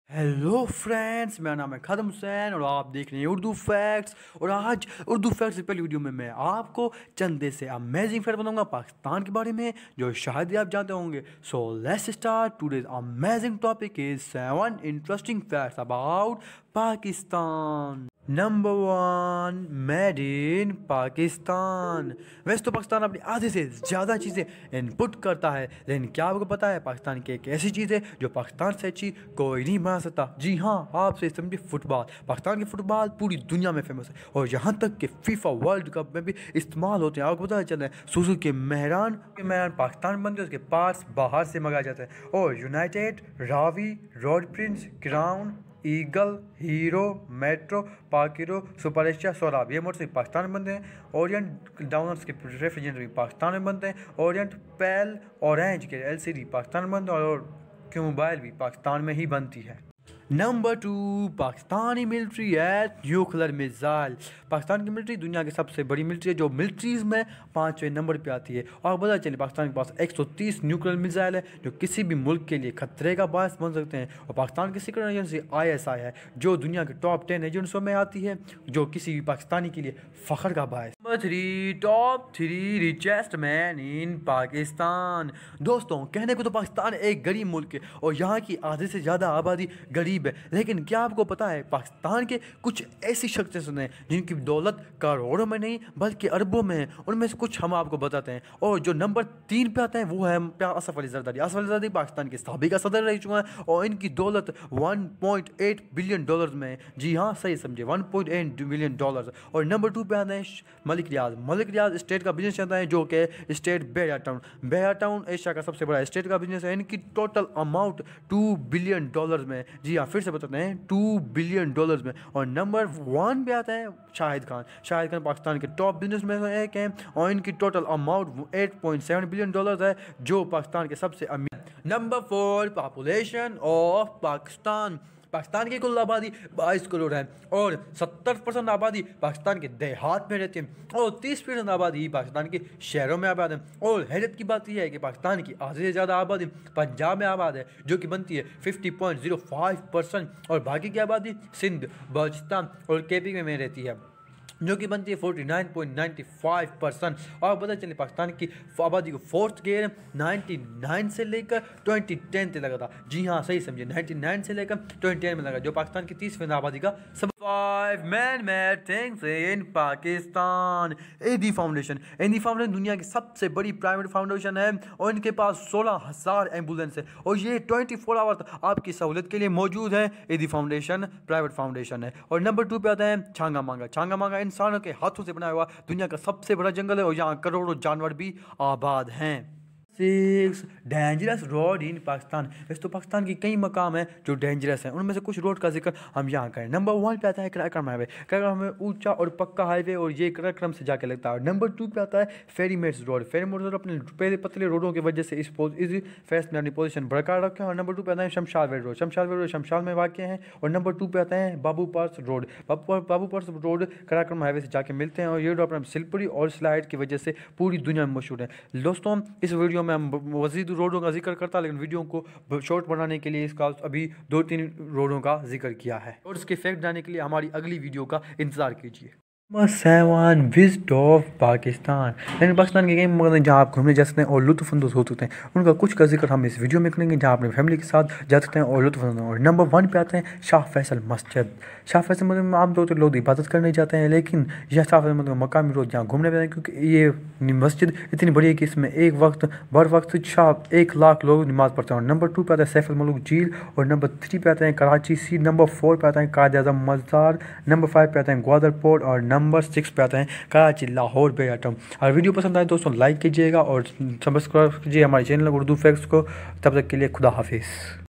Hello friends, मेरा नाम है खादम हुसैन और आप देख रहे हैं उर्दू फैक्ट्स। और आज उर्दू फैक्ट्स से पहली वीडियो में मैं आपको चंद ऐसे अमेजिंग फैक्ट बताऊंगा पाकिस्तान के बारे में जो शायद ही आप जानते होंगे। So let's start today's amazing topic is 7 interesting facts about Pakistan. Number 1, made in Pakistan. वैसे तो पाकिस्तान अपनी आधे से ज़्यादा चीज़ें इनपुट करता है, लेकिन क्या आपको पता है पाकिस्तान की एक ऐसी चीज़ है जो पाकिस्तान से अच्छी कोई नहीं बना सकता। जी हाँ, आपसे समझिए फुटबॉल। पाकिस्तान की फुटबॉल पूरी दुनिया में फेमस है और यहाँ तक कि फीफा वर्ल्ड कप में भी इस्तेमाल होते हैं। आपको पता चल रहा है सुसु के मेहरान पाकिस्तान बनते हैं, उसके पार्ट्स बाहर से मंगाए जाते हैं। और United, Ravi, Road Prince, Crown, Eagle, Hero, Metro, पाकिरो, सुपर एशिया, सोराब ये मोटरसाइकिल पाकिस्तान में बनते हैं। ओरिएंट डाउनर्स के रेफ्रिजरेटर भी पाकिस्तान में बनते हैं। ओरिएंट पेल ऑरेंज के एलसीडी पाकिस्तान में बनते हैं और के मोबाइल भी पाकिस्तान में ही बनती है। Number 2, Pakistani military at nuclear missile. Pakistan की मिलिट्री दुनिया की सबसे बड़ी मिलिट्री है जो मिलिट्रीज़ में 5वें नंबर पे आती है। और पता चले पाकिस्तान के पास 130 न्यूक्लियर मिसाइल है जो किसी भी मुल्क के लिए खतरे का बायस बन सकते हैं। और पाकिस्तान की सीक्रेट एजेंसी ISI है जो दुनिया के टॉप 10 एजेंसियों में आती है, जो किसी भी पाकिस्तानी के लिए फ़ख्र का बायस। Number 3, top 3 richest man in Pakistan. दोस्तों, कहने को तो पाकिस्तान एक गरीब मुल्क है और यहाँ की आधे से ज़्यादा आबादी गरीब है, लेकिन क्या आपको पता है पाकिस्तान के कुछ ऐसी शख्सियतें हैं जिनकी दौलत करोड़ों में नहीं बल्कि अरबों में है। उनमें से कुछ हम आपको बताते हैं। और जो नंबर 3 पे आता है वो है असफ अली जरदारी। असफ अली जरदारी पाकिस्तान के साबिका सदर रह चुका है और इनकी दौलत $1.8 बिलियन में है। जी हाँ, सही समझे, $1.8 बिलियन। और नंबर 2 पे आता है मलिक रियाज। मलिक रियाज स्टेट का बिजनेस चलता है जो कि स्टेट बहरिया टाउन। बहरिया टाउन एशिया का सबसे बड़ा स्टेट का बिजनेस है। इनकी टोटल अमाउंट $2 बिलियन में। जी हाँ, फिर से बताते हैं $2 बिलियन में। और नंबर 1 पे आता है शाहिद खान। शाहिद खान पाकिस्तान के टॉप बिजनेस में से एक हैं और इनकी टोटल अमाउंट $8.7 बिलियन है, जो पाकिस्तान के सबसे अमीर। Number 4, population of Pakistan. Pakistan की कुल आबादी 22 करोड़ है और 70% आबादी पाकिस्तान के देहात में रहती है और 30% आबादी पाकिस्तान के शहरों में आबाद है। और हैरत की बात यह है कि पाकिस्तान की आधे से ज़्यादा आबादी पंजाब में आबाद है जो कि बनती है 50.05% और बाकी की आबादी सिंध, बलूचिस्तान और KP में रहती है जो कि बनती है 49.95%। और पता चले पाकिस्तान की आबादी को फोर्थ गेयर 99 से लेकर 2010 तक लगा था। जी हाँ, सही समझे, 99 से लेकर 2010 में लगा, जो पाकिस्तान की 30वीं आबादी का सब। 5 man made things in Pakistan. एदी फाउंडेशन दुनिया की सबसे बड़ी प्राइवेट फाउंडेशन है और इनके पास 16,000 एम्बुलेंस है और ये 24 आवर आपकी सहूलत के लिए मौजूद है। एदी फाउंडेशन प्राइवेट फाउंडेशन है। और नंबर 2 पे आता है छांगा मांगा। छांगा मांगा इंसानों के हाथों से बनाया हुआ दुनिया का सबसे बड़ा जंगल है और यहाँ करोड़ों जानवर भी आबाद हैं। 6 डेंजरस रोड इन पाकिस्तान। वैसे तो पाकिस्तान की कई मकाम हैं जो डेंजरस हैं, उनमें से कुछ रोड का जिक्र हम यहाँ करें। नंबर 1 पे आता है कराक्रम हाईवे। कराक्रम हाईवे ऊंचा और पक्का हाईवे और ये कराक्रम से जाके लगता है। नंबर 2 पे आता है फेरीमेट्स रोड। फेरीमेट्स रोड अपने पहले पतले रोडों की वजह से इस फेस में अपनी पोजीशन बरकरार रखे हैं। और नंबर 2 पे आता है शमशाद रोड। शमशाद रोड शमशाद में वाक़ है। और नंबर 2 पे आता है बाबू पार्स रोड। बाबू पार्स रोड कराक्रम हाईवे से जाके मिलते हैं और ये रोड अपने सिलपुरी और स्लाइड की वजह से पूरी दुनिया में मशहूर है। दोस्तों, इस वीडियो में हम मज़ीद रोडों का जिक्र करता, लेकिन वीडियो को शॉर्ट बनाने के लिए इसका अभी 2-3 रोडों का जिक्र किया है और इसके फैक्ट जानने के लिए हमारी अगली वीडियो का इंतज़ार कीजिए। Number 7, visit of Pakistan. यानी पाकिस्तान के कई मकाम जहाँ आप घूमने जा सकते हैं और लुत्फ़अंदोज़ हो सकते हैं, उनका कुछ का जिक्र हम इस वीडियो में करेंगे जहाँ अपनी फैमिली के साथ जा सकते हैं और लुत्फ़अंदोज़। और नंबर 1 पे आते हैं शाह फैसल मस्जिद। शाह फैसल मस्जिद में आमतौर पर लोग इबादत करने जाते हैं, लेकिन यह शाह फैसल मस्जिद मकामी लोग जहाँ घूमने जाते हैं क्योंकि ये मस्जिद इतनी बड़ी है कि इसमें एक वक्त बर वक्त 1 लाख लोग नमाज़ पढ़ते हैं। और नंबर 2 पे आता है सैफ अल मलूक झील। और नंबर 3 पे आता है कराची सी। नंबर 4 पे आता है कायद-ए-आज़म मज़ार। नंबर 5 पे आता है ग्वादर पोर्ट और नंबर 6 पे आता है कराची लाहौर बहरिया टाउन। अगर वीडियो पसंद आए दोस्तों लाइक कीजिएगा और सब्सक्राइब कीजिए हमारे चैनल उर्दू फैक्ट्स को। तब तक के लिए खुदा हाफिज़।